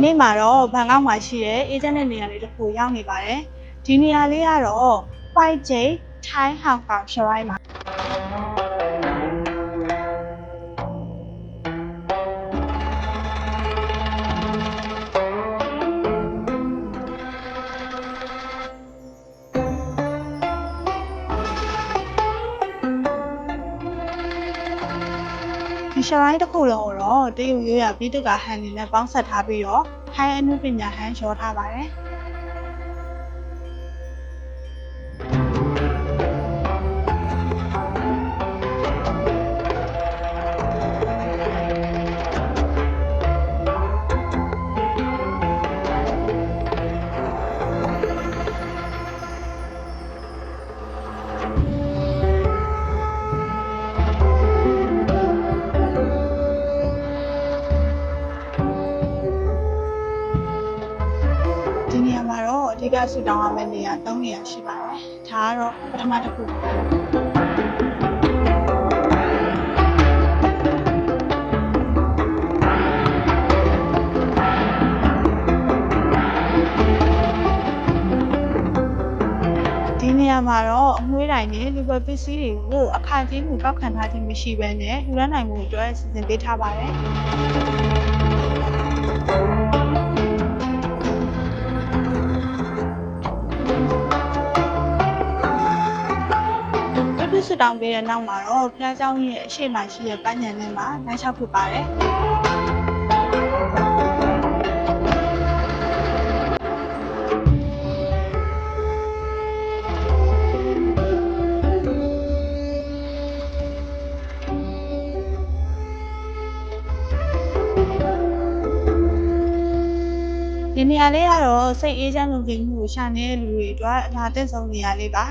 နေ့မှာတော့ဘန်ကောက်မှာရှိတဲ့အေဂျင့်တဲ့နေရာလေးတစ်ခုရောက်နေပါတယ်ဒီနေရာလေးကတော့ 5J Thai Hong Kong ရှရိုင်းမှာဒီရှရိုင်းတစ်ခုလုံးတော့တရုတ်ရိုးရာပြည်သူကဟန်နေနဲ့ပေါင်းဆက်ထားပြီးတော့ဟိုင်းအနုပညာဟန်ရောထားပါတယ်ဒီနေရာမှာတော့အဓိကဆူတောင်းရမယ့်နေရာ3နေရာရှိပါတယ်။ဒါကတော့ပထမတစ်ခုဒီနေရာမှာတော့အမွှေးတိုင်နဲ့လူပဲပစ္စည်းတွေကိုအခါကြီးမှုကောက်ခံထားခြင်းမရှိဘဲနဲ့လူရနိုင်မှုအတွက်စီစဉ်ပေးထားပါတယ်။ဆူတောင်းပေးတဲ့နောက်မှာတော့ဖျားเจ้าရဲ့အရှိမရှိတဲ့ပန်းညံထဲမှာနိုင်ချောက်ဖြစ်ပါတယ်ဒီနေရာလေးကတော့စိတ်အေးချမ်းလုံခြုံမှုကိုရှာနေတဲ့လူတွေအတွက်အလားသင့်ဆုံးနေရာလေးပါ